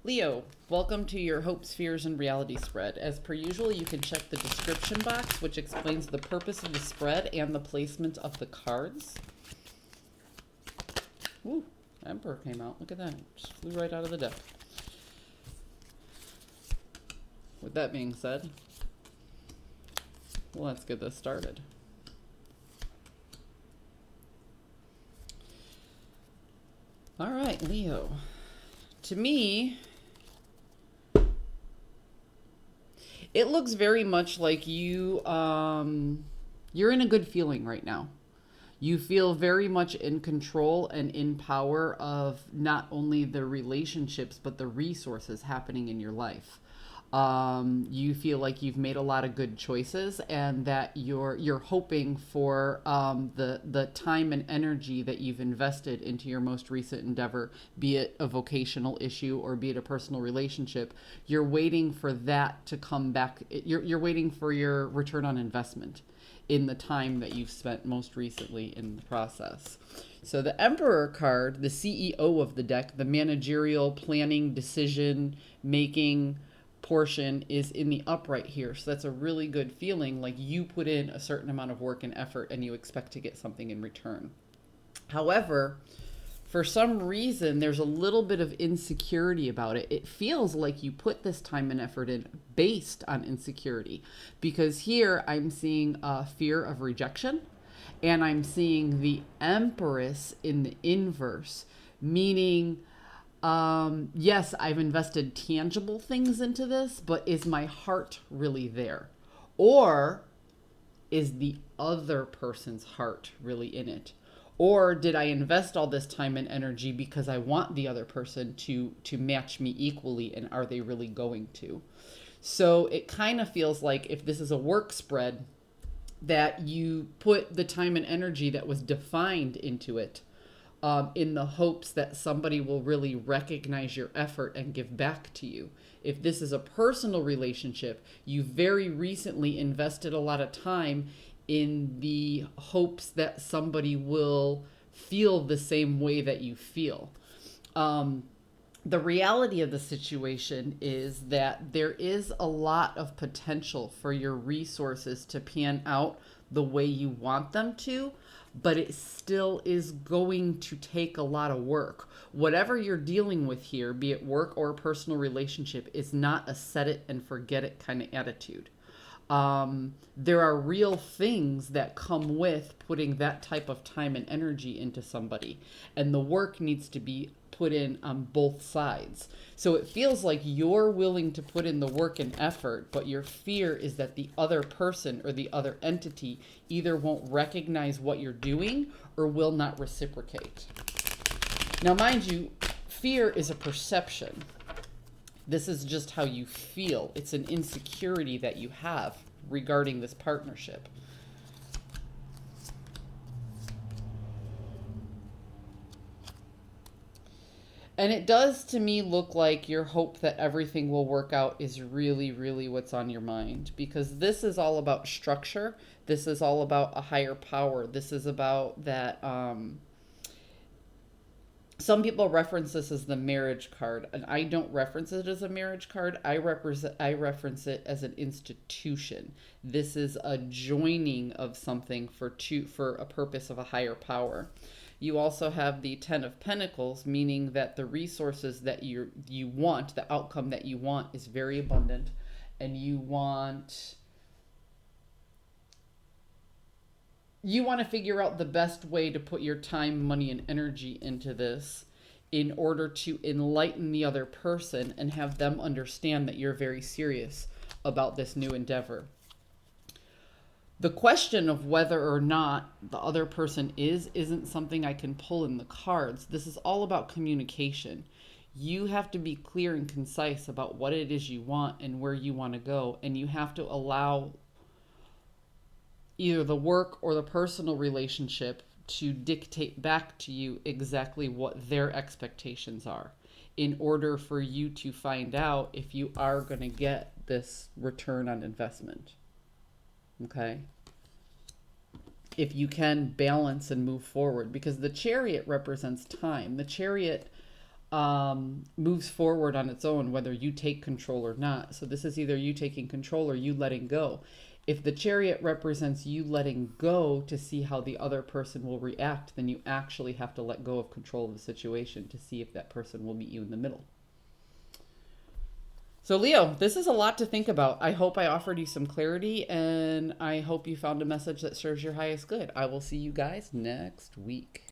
Leo, welcome to your Hopes, Fears, and Reality spread. As per usual, you can check the description box, which explains the purpose of the spread and the placement of the cards. Ooh, Emperor came out. Look at that. Just flew right out of the deck. With that being said, let's get this started. All right, Leo. To me, it looks very much like you're in a good feeling right now. You feel very much in control and in power of not only the relationships, but the resources happening in your life. You feel like you've made a lot of good choices, and that you're hoping for the time and energy that you've invested into your most recent endeavor, be it a vocational issue or be it a personal relationship. You're waiting for that to come back. You're waiting for your return on investment in the time that you've spent most recently in the process. So the Emperor card, the CEO of the deck, the managerial planning, decision making portion, is in the upright here. So that's a really good feeling, like you put in a certain amount of work and effort and you expect to get something in return. However, for some reason, there's a little bit of insecurity about it. It feels like you put this time and effort in based on insecurity, because here I'm seeing a fear of rejection, and I'm seeing the Empress in the inverse, meaning, yes, I've invested tangible things into this, but is my heart really there? Or is the other person's heart really in it? Or did I invest all this time and energy because I want the other person to match me equally, and are they really going to? So it kind of feels like, if this is a work spread, that you put the time and energy that was defined into it, in the hopes that somebody will really recognize your effort and give back to you. If this is a personal relationship, you very recently invested a lot of time in the hopes that somebody will feel the same way that you feel. The reality of the situation is that there is a lot of potential for your resources to pan out the way you want them to, but it still is going to take a lot of work. Whatever you're dealing with here, be it work or a personal relationship, is not a set it and forget it kind of attitude. There are real things that come with putting that type of time and energy into somebody, and the work needs to be put in on both sides. So it feels like you're willing to put in the work and effort, but your fear is that the other person or the other entity either won't recognize what you're doing or will not reciprocate. Now, mind you, fear is a perception. This is just how you feel. It's an insecurity that you have regarding this partnership. And it does to me look like your hope that everything will work out is really, really what's on your mind. Because this is all about structure. This is all about a higher power. This is about that. Some people reference this as the marriage card, and I don't reference it as a marriage card. I reference it as an institution. This is a joining of something for a purpose of a higher power. You also have the Ten of Pentacles, meaning that the resources that you want, the outcome that you want, is very abundant, and you want to figure out the best way to put your time, money, and energy into this in order to enlighten the other person and have them understand that you're very serious about this new endeavor. The question of whether or not the other person isn't something I can pull in the cards. This is all about communication. You have to be clear and concise about what it is you want and where you want to go, and you have to allow either the work or the personal relationship to dictate back to you exactly what their expectations are, in order for you to find out if you are going to get this return on investment. Okay? If you can balance and move forward, because the Chariot represents time. The Chariot moves forward on its own, whether you take control or not. So this is either you taking control or you letting go. If the chariot represents you letting go to see how the other person will react, then you actually have to let go of control of the situation to see if that person will meet you in the middle. So, Leo, this is a lot to think about. I hope I offered you some clarity, and I hope you found a message that serves your highest good. I will see you guys next week.